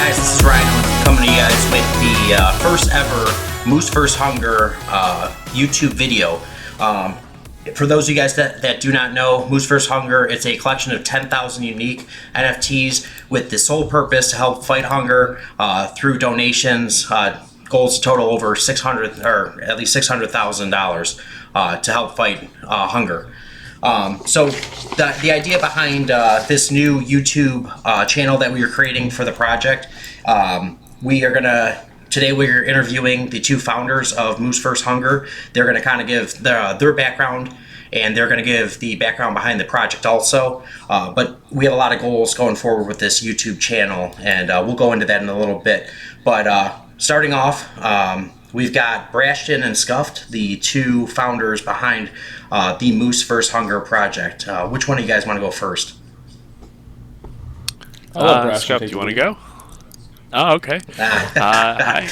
guys, this is Ryan coming to you guys with the first ever Moose vs. Hunger YouTube video. For those of you guys that do not know, Moose vs. Hunger, it's a collection of 10,000 unique NFTs with the sole purpose to help fight hunger through donations. Goals to total over $600 or at least $600,000 to help fight hunger. So the idea behind this new YouTube channel that we are creating for the project, today we're interviewing the two founders of Moose vs. Hunger. They're going to kind of give their background, and they're going to give the background behind the project also. But we have a lot of goals going forward with this YouTube channel, and we'll go into that in a little bit. But starting off, we've got Brastion and Scuffed, the two founders behind the Moose vs. Hunger project. Which one of you guys want to go first? Scuffed, you want to go? Oh, okay. Hi.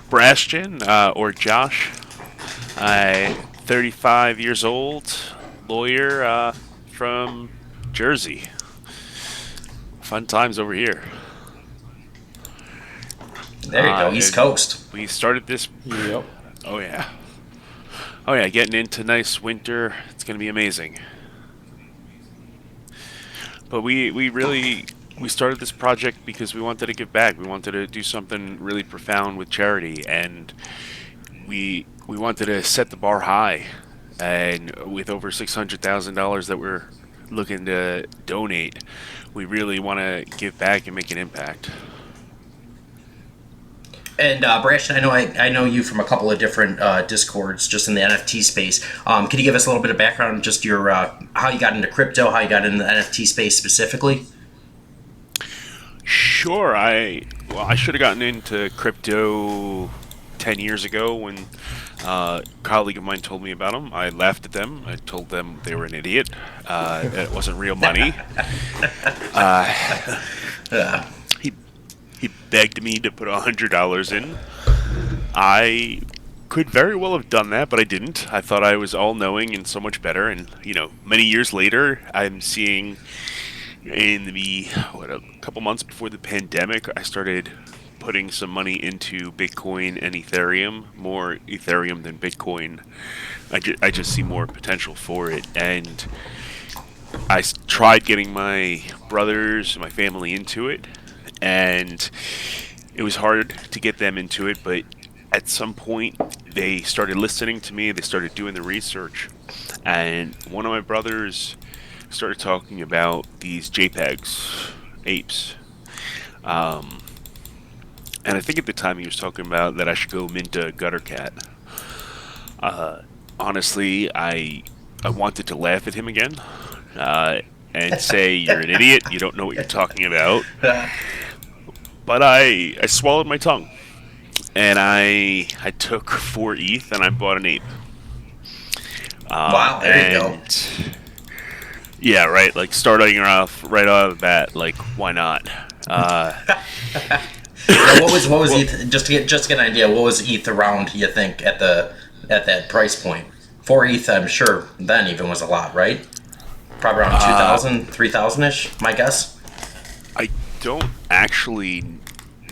Brastion, or Josh. I'm 35 years old, lawyer from Jersey. Fun times over here. There you go, East Coast. We started this. Yep. Oh yeah, getting into nice winter. It's going to be amazing. But we started this project because we wanted to give back. We wanted to do something really profound with charity, and we wanted to set the bar high. And with over $600,000 that we're looking to donate, we really want to give back and make an impact. And Brastion, I know you from a couple of different Discords just in the NFT space. Can you give us a little bit of background on just your how you got into crypto, how you got into the NFT space specifically? Sure. I should have gotten into crypto 10 years ago when a colleague of mine told me about them. I laughed at them. I told them they were an idiot. It wasn't real money. He begged me to put $100 in. I could very well have done that, but I didn't. I thought I was all-knowing and so much better. And, many years later, I'm seeing a couple months before the pandemic, I started putting some money into Bitcoin and Ethereum, more Ethereum than Bitcoin. I just see more potential for it. And I tried getting my brothers and my family into it. And it was hard to get them into it, but at some point they started listening to me, they started doing the research, and one of my brothers started talking about these JPEGs, apes. And I think at the time he was talking about that I should go mint a gutter cat. Honestly, I wanted to laugh at him again and say, you're an idiot, you don't know what you're talking about. But I swallowed my tongue, and I took 4 ETH and I bought an ape. Wow, there you go. Yeah, right. Like starting off right out of the bat, like why not? What was ETH? Just to get an idea, what was ETH around? You think at that price point? 4 ETH, I'm sure then even was a lot, right? Probably around 2,000, 3,000 ish. My guess. I don't actually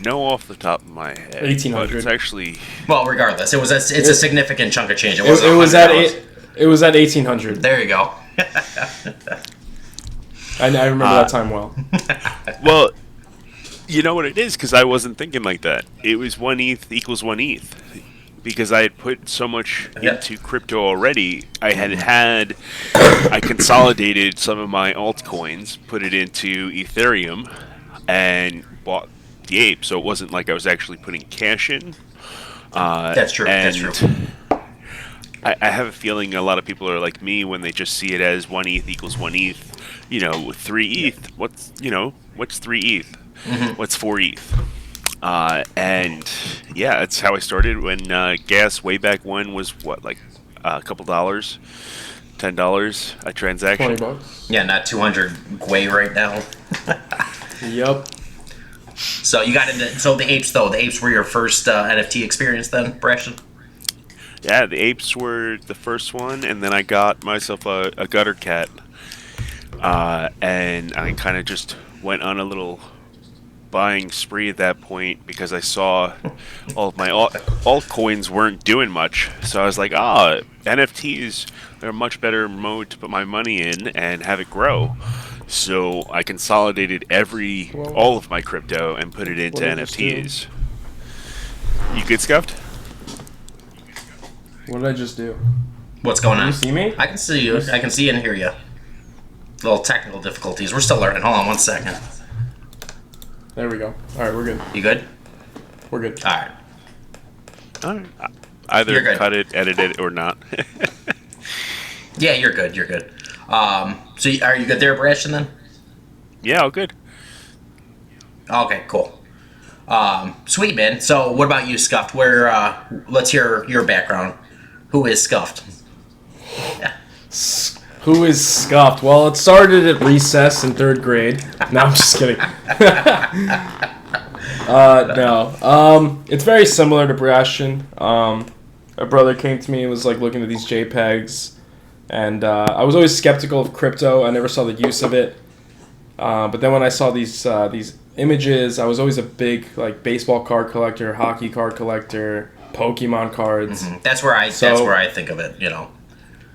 know off the top of my head. 1,800. It's actually. Well, regardless, it's a significant chunk of change. It was at $1,800. There you go. I remember that time well. Well, you know what it is, because I wasn't thinking like that. It was 1 ETH equals 1 ETH. Because I had put so much into crypto already, I consolidated some of my altcoins, put it into Ethereum, and bought the ape. So it wasn't like I was actually putting cash in. That's true. That's true. I have a feeling a lot of people are like me when they just see it as 1 ETH equals 1 ETH. 3 ETH. What's 3 ETH? Mm-hmm. What's 4 ETH? And yeah, that's how I started when gas way back when was a couple dollars, $10 a transaction. $20. Yeah, not 200 Gwei right now. Yep. So you got into the apes though. The apes were your first NFT experience then, Brastion? Yeah, the apes were the first one, and then I got myself a gutter cat, and I kind of just went on a little buying spree at that point because I saw all of my altcoins weren't doing much. So I was like, NFTs are a much better mode to put my money in and have it grow. So I consolidated all of my crypto and put it into NFTs. You good, Scuffed? What did I just do? What's going on? Can you see me? I can see you. I can see and hear you. Little technical difficulties. We're still learning. Hold on 1 second. There we go. All right, we're good. You good? We're good. All right. All right. Either cut it, edit it, or not. Yeah, you're good. You're good. So are you good there, Brastion, then? Yeah, all good. Okay, cool. Sweet, man. So what about you, Scuffed? Let's hear your background. Who is Scuffed? Who is Scuffed? Well, it started at recess in 3rd grade. No, I'm just kidding. No. It's very similar to Brastion. A brother came to me and was like looking at these JPEGs, and I was always skeptical of crypto. I never saw the use of it. But then when I saw these images, I was always a big like baseball card collector, hockey card collector, Pokemon cards. Mm-hmm. That's where I think of it. You know.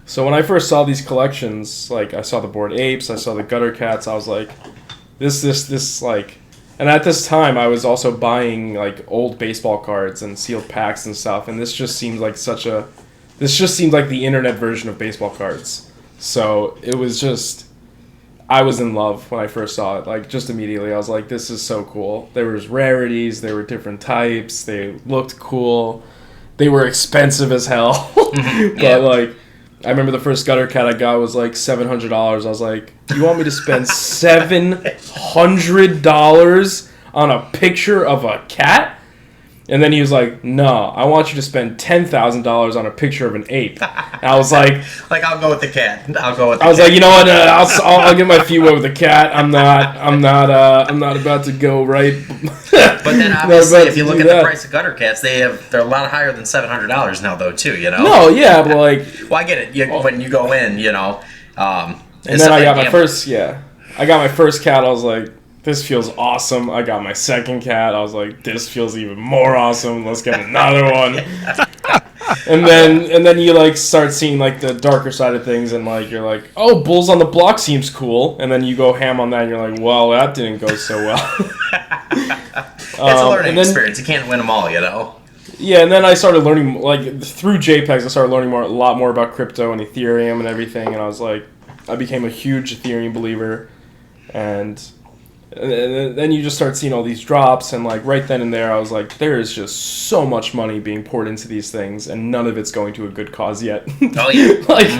So when I first saw these collections, like I saw the Bored Apes, I saw the Gutter Cats, I was like, this like, and at this time I was also buying like old baseball cards and sealed packs and stuff, and this just seemed like the internet version of baseball cards. So it was just, I was in love when I first saw it. Like just immediately, I was like, this is so cool. There was rarities, there were different types, they looked cool, they were expensive as hell, but like. I remember the first Gutter Cat I got was like $700. I was like, you want me to spend $700 on a picture of a cat? And then he was like, no, I want you to spend $10,000 on a picture of an ape. And I was like, I'll go with the cat. I was like, you know what? I'll get my feet wet with the cat. I'm not about to go right. But then obviously, if you look at the price of Gutter Cats, they're a lot higher than $700 now, though, too. You know. No, yeah, but like. Well, I get it. When you go in, you know. And then I got my first. Yeah, I got my first cat. I was like, this feels awesome. I got my second cat. I was like, this feels even more awesome. Let's get another one. And then you like start seeing like the darker side of things, and like you're like, oh, Bulls on the Block seems cool. And then you go ham on that, and you're like, well, that didn't go so well. It's a learning experience. You can't win them all, you know. Yeah, and then I started learning like through JPEGs. I started learning a lot more about crypto and Ethereum and everything. And I was like, I became a huge Ethereum believer, and then you just start seeing all these drops, and like right then and there I was like, there is just so much money being poured into these things, and none of it's going to a good cause yet. Oh yeah. Like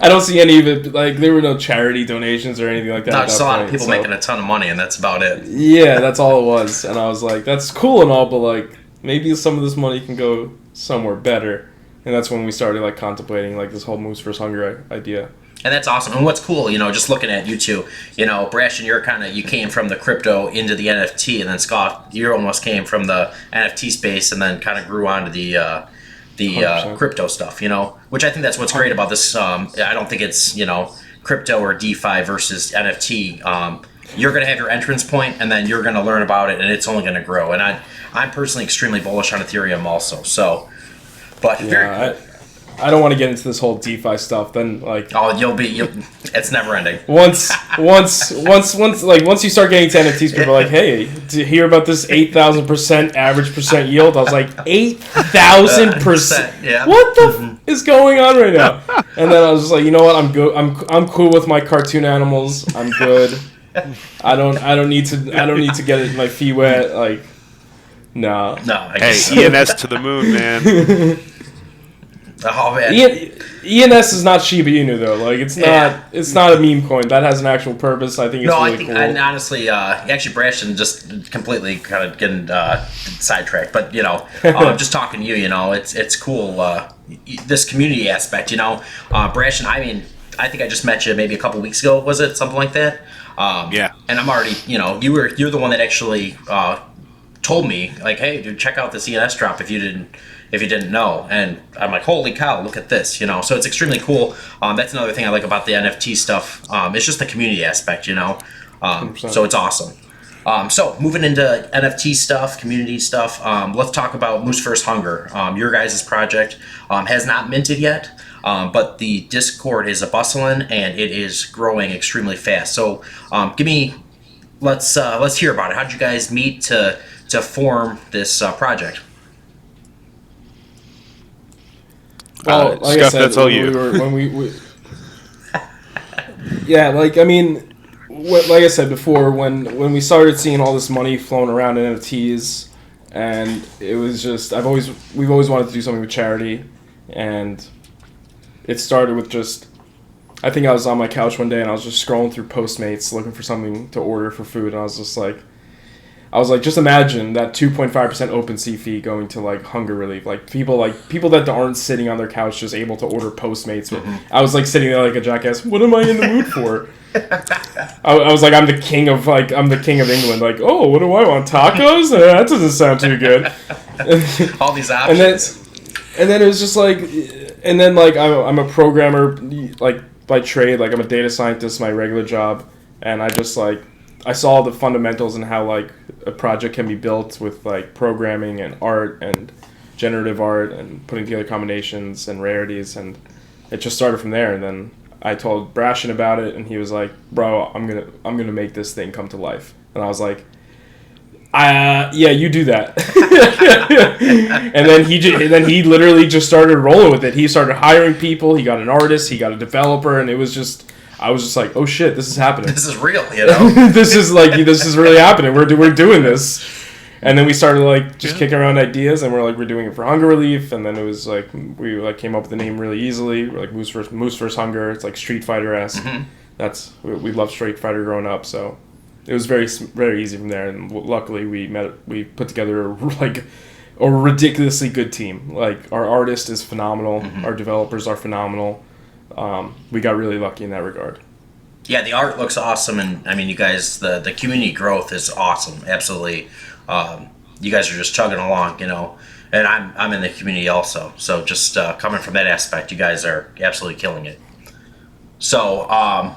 I don't see any of it. Like there were no charity donations or anything like that. No, just a lot of people making a ton of money, and that's about it. Yeah, that's all it was. And I was like, that's cool and all, but like maybe some of this money can go somewhere better. And that's when we started like contemplating like this whole Moose vs. Hunger idea. And that's awesome. And what's cool, you know, just looking at you two, you know, Brastion, you came from the crypto into the NFT, and then Scott, you almost came from the NFT space and then kind of grew onto the crypto stuff, you know, which I think that's what's great about this. I don't think it's, you know, crypto or DeFi versus NFT. You're going to have your entrance point, and then you're going to learn about it, and it's only going to grow. And I'm personally extremely bullish on Ethereum also. So, but very cool. I don't want to get into this whole DeFi stuff. Then like, it's never ending. Once you start getting to NFTs, people are like, hey, did you hear about this 8,000% average percent yield? I was like, 8,000%. Yeah. What the is going on right now? And then I was just like, you know what? I'm good. I'm cool with my cartoon animals. I'm good. I don't need to get my feet wet. Like, no. Hey, ENS to the moon, man. Oh man, ENS is not Shiba Inu though. Like it's not a meme coin. That has an actual purpose. I think it's really cool. And honestly, actually, Brastion just completely kind of getting sidetracked. But you know, just talking to you, you know, it's cool. This community aspect, you know, Brastion. I mean, I think I just met you maybe a couple weeks ago. Was it something like that? Yeah. And I'm already, you know, you're the one that actually told me like, hey, dude, check out this ENS drop if you didn't know. And I'm like, holy cow, look at this, you know. So it's extremely cool. That's another thing I like about the NFT stuff. It's just the community aspect, you know. So it's awesome. So moving into NFT stuff, community stuff, let's talk about Moose vs. Hunger. Your guys' project has not minted yet, but the Discord is a bustling and it is growing extremely fast. So let's hear about it. How'd you guys meet to form this project? Well, like I Scuff, said, that's all when you. we yeah, like I mean, like I said before, when we started seeing all this money flowing around in NFTs, and it was just we've always wanted to do something with charity, and it started with just, I think I was on my couch one day and I was just scrolling through Postmates looking for something to order for food, and I was like, just imagine that 2.5% OpenSea fee going to like hunger relief, like people that aren't sitting on their couch just able to order Postmates. Mm-hmm. I was like sitting there like a jackass. What am I in the mood for? I was like, I'm the king of England. Like, oh, what do I want? Tacos? That doesn't sound too good. All these options. And then it was just like, and then like I'm a programmer like by trade. Like I'm a data scientist, my regular job, and I saw the fundamentals and how like a project can be built with like programming and art and generative art and putting together combinations and rarities, and it just started from there. And then I told Brastion about it, and he was like, "Bro, I'm gonna make this thing come to life." And I was like, yeah, you do that. And then he literally just started rolling with it. He started hiring people. He got an artist. He got a developer, and I was just like, oh shit, this is happening. This is real, you know. this is really happening. We're doing this. And then we started like just kicking around ideas, and we're doing it for hunger relief. And then it was like we like came up with the name really easily. We're like Moose vs. Hunger. It's like Street Fighter-esque. Mm-hmm. We loved Street Fighter growing up, so it was very very easy from there. And luckily we put together a ridiculously good team. Like our artist is phenomenal. Mm-hmm. Our developers are phenomenal. We got really lucky in that regard. Yeah, the art looks awesome, and I mean, you guys, the community growth is awesome. Absolutely, you guys are just chugging along, you know. And I'm in the community also, so just coming from that aspect, you guys are absolutely killing it. So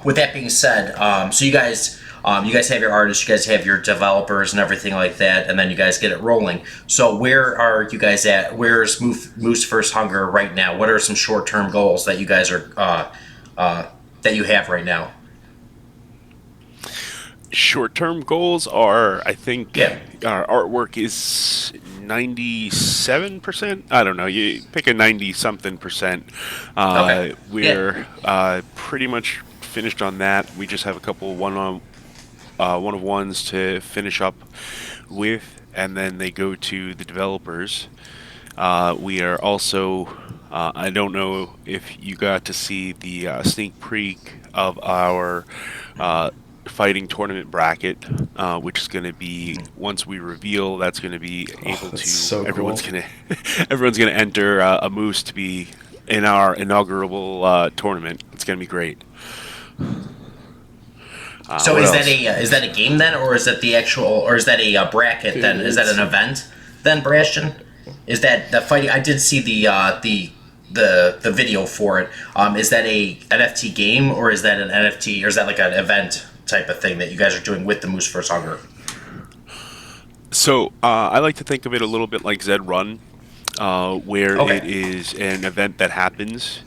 with that being said, so you guys have your artists, you guys have your developers and everything like that, and then you guys get it rolling. So where are you guys at? Where's Moose vs. Hunger right now? What are some short-term goals that you guys are that you have right now? Short-term goals are, I think, our artwork is 97%. I don't know. You pick a 90-something percent. Okay. We're pretty much finished on that. We just have a couple one-of-ones to finish up with, and then they go to the developers. We are also, I don't know if you got to see the sneak peek of our fighting tournament bracket, which is going to be, once we reveal, that's going to be able to, so everyone's cool. everyone's going to enter a moose to be in our inaugural tournament. It's going to be great. So is that a game then, or is that the actual, or is that a bracket then? Is that an event then, Brastion? Is that the fighting? I did see the video for it. Is that a NFT game, or is that an NFT, or is that like an event type of thing that you guys are doing with the Moose vs. Hunger? So I like to think of it a little bit like Zed Run, where it is an event that happens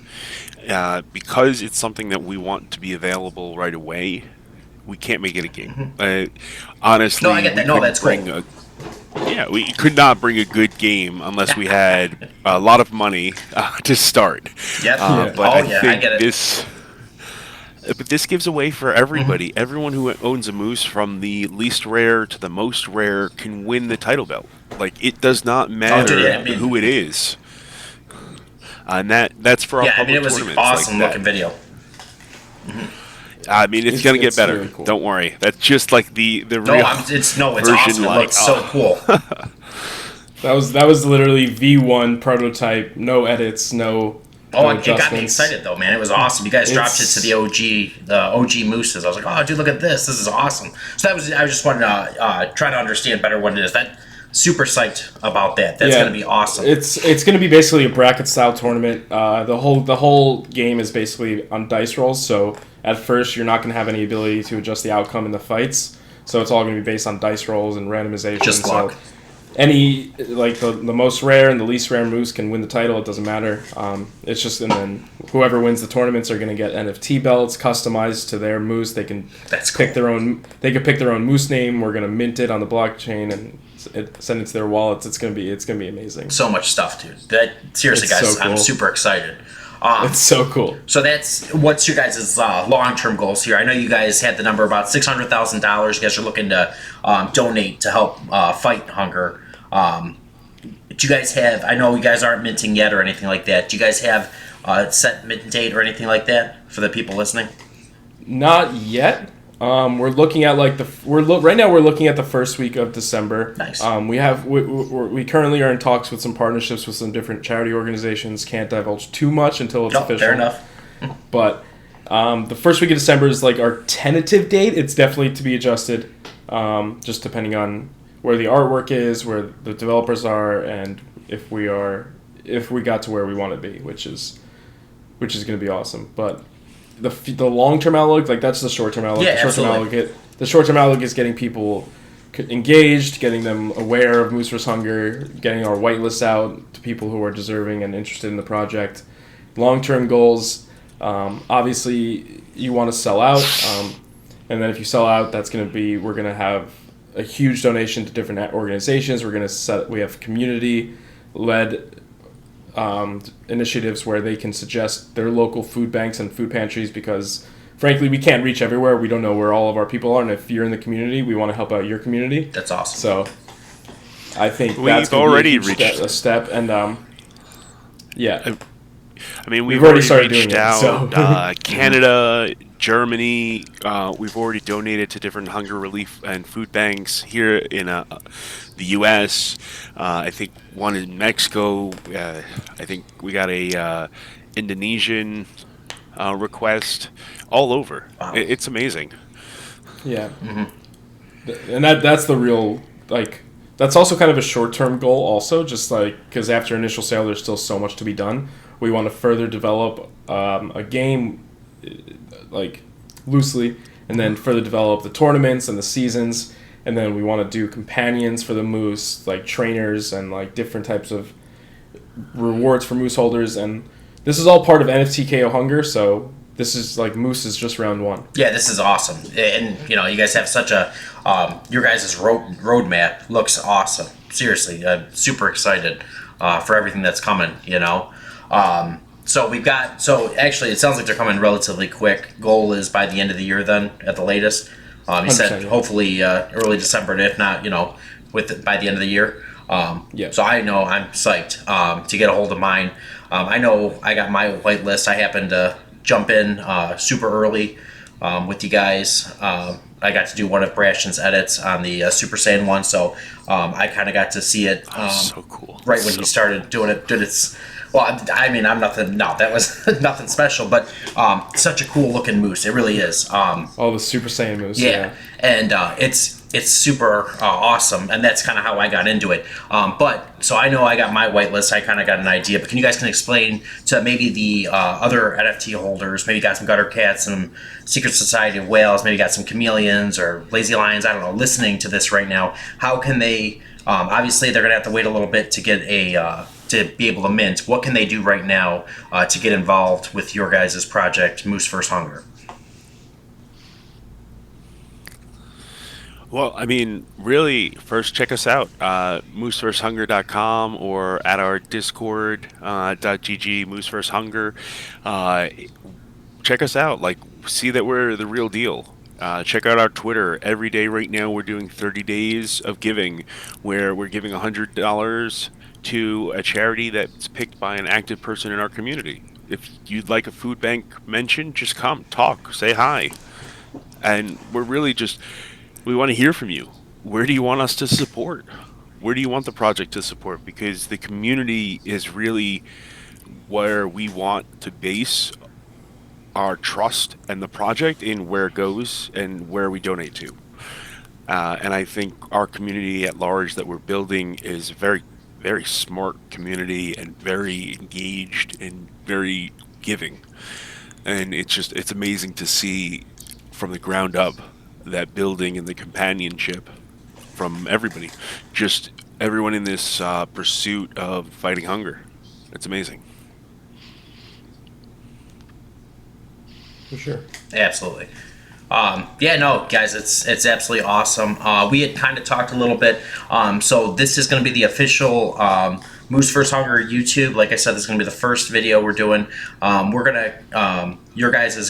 because it's something that we want to be available right away. We can't make it a game. Honestly, no, I get that. No, that's cool. We could not bring a good game unless we had a lot of money to start. Yep. But I think I get it. this gives away for everybody. Mm-hmm. Everyone who owns a moose, from the least rare to the most rare, can win the title belt. Like, it does not matter who it is. And that's for our public it was tournaments. An awesome like looking video. Mm-hmm. I mean, it's going to get better. Really cool. Don't worry. That's just like the real it's awesome. It looks so cool. That was literally V1 prototype. No edits. No it got me excited though, man. It was awesome. You guys dropped it to the OG mooses. I was like, oh, dude, look at this. This is awesome. So I just wanted to try to understand better what it is. That super psyched about that. That's going to be awesome. It's going to be basically a bracket style tournament. The whole game is basically on dice rolls. So at first, you're not going to have any ability to adjust the outcome in the fights. So it's all going to be based on dice rolls and randomization. Just luck. So any, like, the most rare and the least rare moose can win the title. It doesn't matter. It's just, and then whoever wins the tournaments are going to get NFT belts customized to their moose. They can pick their own. They can pick their own moose name. We're going to mint it on the blockchain and send it to their wallets. It's going to be amazing. So much stuff, dude. Seriously, It's guys, so cool. I'm super excited. It's so cool. So what's your guys' long-term goals here? I know you guys had the number about $600,000. You guys are looking to donate to help fight hunger. Do you guys have? I know you guys aren't minting yet or anything like that. Do you guys have a set mint date or anything like that for the people listening? Not yet. We're looking at like right now we're looking at the first week of December. Nice. We currently are in talks with some partnerships with some different charity organizations. Can't divulge too much until it's official. Fair enough. But the first week of December is like our tentative date. It's definitely to be adjusted, just depending on where the artwork is, where the developers are, and if we got to where we want to be, which is going to be awesome. But the long-term outlook, like, that's the short-term outlook. Yeah, The short-term outlook is getting people engaged, getting them aware of Moose vs. Hunger, getting our whitelists out to people who are deserving and interested in the project. Long-term goals, obviously, you want to sell out, and then if you sell out, we're going to have a huge donation to different organizations. We have community-led initiatives where they can suggest their local food banks and food pantries, because frankly we can't reach everywhere. We don't know where all of our people are, and if you're in the community, we want to help out your community. That's awesome. So I think we've already reached a step, and yeah. I mean, we've already started reached doing out, it. So. Canada, Germany. We've already donated to different hunger relief and food banks here in the U.S. I think one in Mexico. I think we got a Indonesian request. All over. Wow. It's amazing. Yeah, and that's the real, like, that's also kind of a short-term goal. Also, just like, because after initial sale, there's still so much to be done. We want to further develop a game, like, loosely, and then further develop the tournaments and the seasons, and then we want to do companions for the moose, like trainers and like different types of rewards for moose holders, and this is all part of NFT KO Hunger. So this is like, Moose is just round one. Yeah, this is awesome, and you guys have such a your guys' roadmap looks awesome. Seriously, I'm super excited for everything that's coming. So actually, it sounds like they're coming relatively quick. Goal is by the end of the year, then at the latest. You said hopefully early December, and if not, by the end of the year. Yeah. So I know I'm psyched to get a hold of mine. I know I got my white list. I happened to jump in super early with you guys. I got to do one of Brastion's edits on the Super Saiyan one, so I kind of got to see it so cool. Right when he started doing it. Well, I mean, I'm nothing. No, that was nothing special, but such a cool looking moose. It really is. The Super Saiyan moose. Yeah, and it's super awesome, and that's kind of how I got into it. So I know I got my whitelist. I kind of got an idea, but can you guys explain to maybe the other NFT holders? Maybe you got some gutter cats, some Secret Society of Whales, maybe you got some chameleons or lazy lions. I don't know. Listening to this right now, how can they? Obviously, they're gonna have to wait a little bit to get to be able to mint. What can they do right now to get involved with your guys' project, Moose vs. Hunger? Well, I mean, really, first check us out, moosevshunger.com, or at our Discord, .gg, Moose vs. Hunger. Check us out, like, see that we're the real deal. Check out our Twitter. Every day right now we're doing 30 days of giving, where we're giving $100 to a charity that's picked by an active person in our community. If you'd like a food bank mention, just come, talk, say hi. And we're really just... we want to hear from you. Where do you want us to support? Where do you want the project to support? Because the community is really where we want to base our trust and the project in where it goes and where we donate to. And I think our community at large that we're building is very, very smart community and very engaged and very giving. And it's amazing to see from the ground up that building and the companionship from everybody. Just everyone in this pursuit of fighting hunger. It's amazing. For sure. Absolutely. Yeah, no, guys, it's absolutely awesome. We had kind of talked a little bit. So this is going to be the official Moose vs. Hunger YouTube. Like I said, this is going to be the first video we're doing. We're going to, your guys'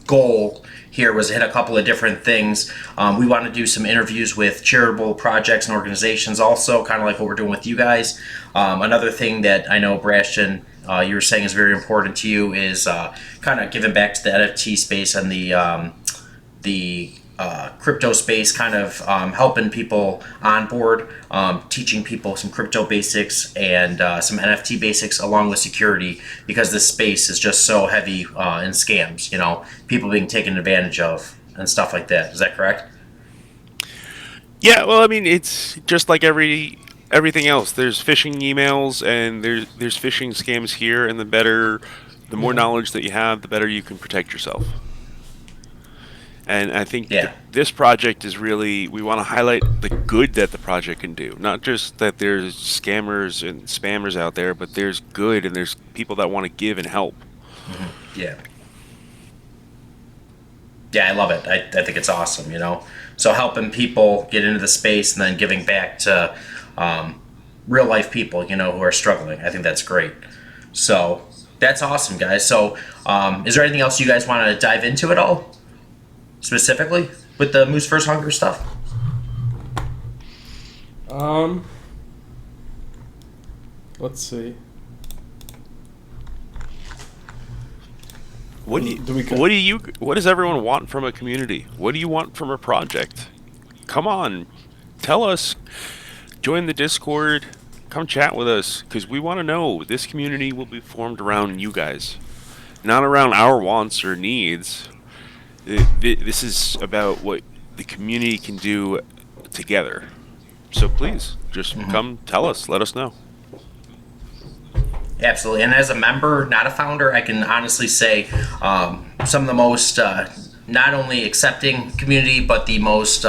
goal here was to hit a couple of different things. We want to do some interviews with charitable projects and organizations also, kind of like what we're doing with you guys. Another thing that I know, Brastion, you were saying is very important to you is kind of giving back to the NFT space and the crypto space, kind of helping people onboard, teaching people some crypto basics and some NFT basics along with security, because this space is just so heavy in scams, people being taken advantage of and stuff like that. Is that correct? Yeah, well, I mean, it's just like everything else. There's phishing emails and there's phishing scams here, and the more knowledge that you have, the better you can protect yourself. And I think this project is really, we want to highlight the good that the project can do. Not just that there's scammers and spammers out there, but there's good and there's people that want to give and help. Mm-hmm. Yeah. Yeah, I love it. I think it's awesome, So helping people get into the space and then giving back to real life people, who are struggling. I think that's great. So that's awesome, guys. So is there anything else you guys want to dive into at all? Specifically with the Moose vs. Hunger stuff? Let's see. What does everyone want from a community? What do you want from a project? Come on, tell us. Join the Discord. Come chat with us, because we want to know. This community will be formed around you guys, not around our wants or needs. This is about what the community can do together. So please, just come tell us. Let us know. Absolutely. And as a member, not a founder, I can honestly say some of the most not only accepting community, but the most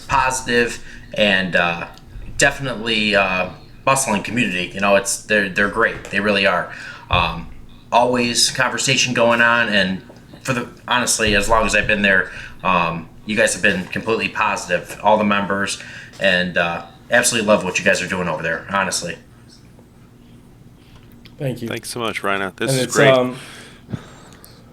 positive and definitely bustling community. They're great. They really are. Always conversation going on, and honestly, as long as I've been there, you guys have been completely positive, all the members, and absolutely love what you guys are doing over there, honestly. Thank you. Thanks so much, Rhino. This is great.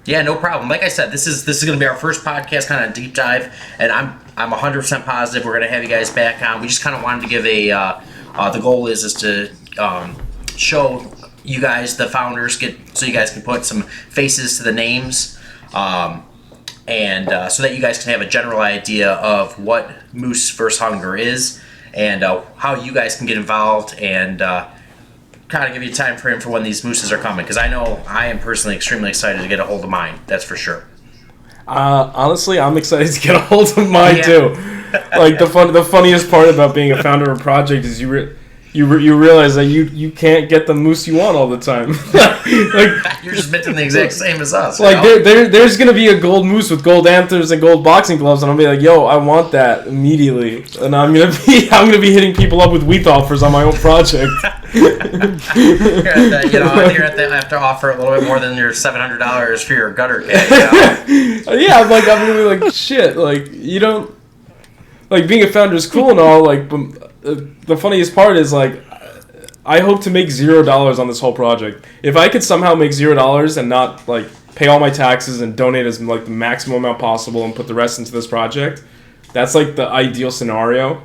Yeah, no problem. Like I said, this is going to be our first podcast, kind of deep dive, and I'm 100% positive we're going to have you guys back on. We just kind of wanted to give the goal is to show you guys, the founders, so you guys can put some faces to the names, and so that you guys can have a general idea of what Moose vs. Hunger is, and how you guys can get involved, and kind of give you a time frame for when these mooses are coming, because I know I am personally extremely excited to get a hold of mine. That's for sure. Honestly, I'm excited to get a hold of mine too. Like the funniest part about being a founder of a project is you realize that you can't get the moose you want all the time. Like, you're just minting the exact same as us. Like there's gonna be a gold moose with gold antlers and gold boxing gloves, and I'll be like, yo, I want that immediately, and I'm gonna be hitting people up with wheat offers on my own project. You're at the have to offer a little bit more than your $700 for your gutter cat. Yeah, I'm gonna be like, shit, like you don't like being a founder is cool and all, like, but the funniest part is, like, I hope to make $0 on this whole project. If I could somehow make $0 and not, like, pay all my taxes and donate as, like, the maximum amount possible and put the rest into this project, that's, like, the ideal scenario.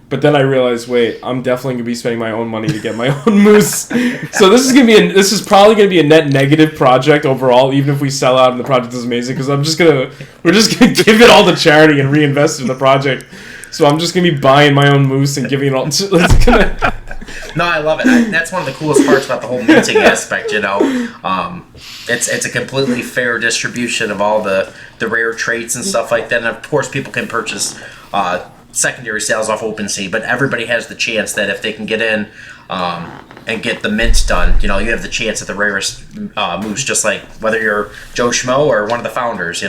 But then I realized, wait, I'm definitely gonna be spending my own money to get my own moose. So this is probably gonna be a net negative project overall, even if we sell out and the project is amazing, because we're just gonna give it all to charity and reinvest in the project. So I'm just gonna be buying my own moose and giving it all. No, I love it. That's one of the coolest parts about the whole minting aspect. It's a completely fair distribution of all the rare traits and stuff like that. And of course, people can purchase secondary sales off OpenSea, but everybody has the chance that if they can get in and get the mint done, you have the chance at the rarest moose, just like whether you're Joe Schmo or one of the founders.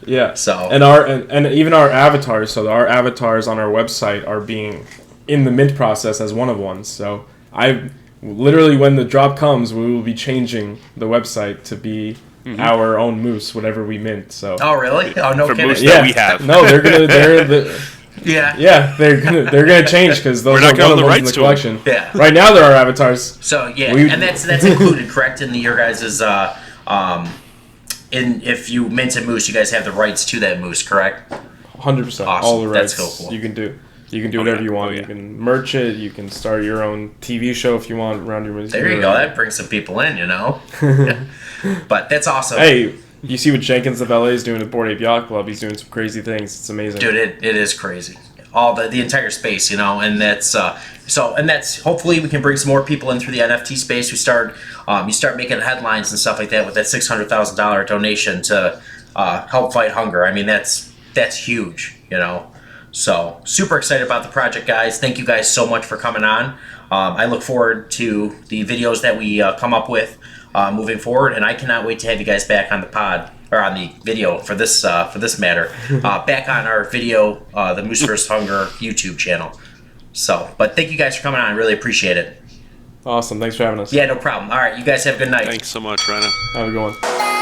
Yeah. So and even our avatars. So our avatars on our website are being in the mint process as one of ones. So I literally, when the drop comes, we will be changing the website to be our own moose, whatever we mint. So. Oh really? Oh no For kidding. moose that we have. No, Yeah. Yeah, they're gonna change because those We're not are giving one of the the ones in rights the to collection. Yeah. Right now, there are avatars. So yeah, We- and that's included, correct, in your guys's in if you mint a moose, you guys have the rights to that moose, correct? 100%. Awesome. All the rights That's cool. you can do. You can do Oh, whatever yeah. you want. Oh, yeah. You can merch it. You can start your own TV show if you want around your. There you go. That brings some people in, you know. Yeah. But that's awesome. Hey, you see what Jenkins of LA is doing at Board Ape Yacht Club? He's doing some crazy things. It's amazing. Dude, it is crazy. All the entire space, you know, and that's that's hopefully we can bring some more people in through the NFT space. We start you start making headlines and stuff like that with that $600,000 donation to help fight hunger. I mean that's huge, you know. So super excited about the project, guys. Thank you guys so much for coming on. I look forward to the videos that we come up with moving forward, and I cannot wait to have you guys back on the pod. Or on the video for this matter, back on our video, the Moose vs. Hunger YouTube channel. So, but thank you guys for coming on. I really appreciate it. Awesome. Thanks for having us. Yeah, no problem. All right, you guys have a good night. Thanks so much, Rhino. Have a good one.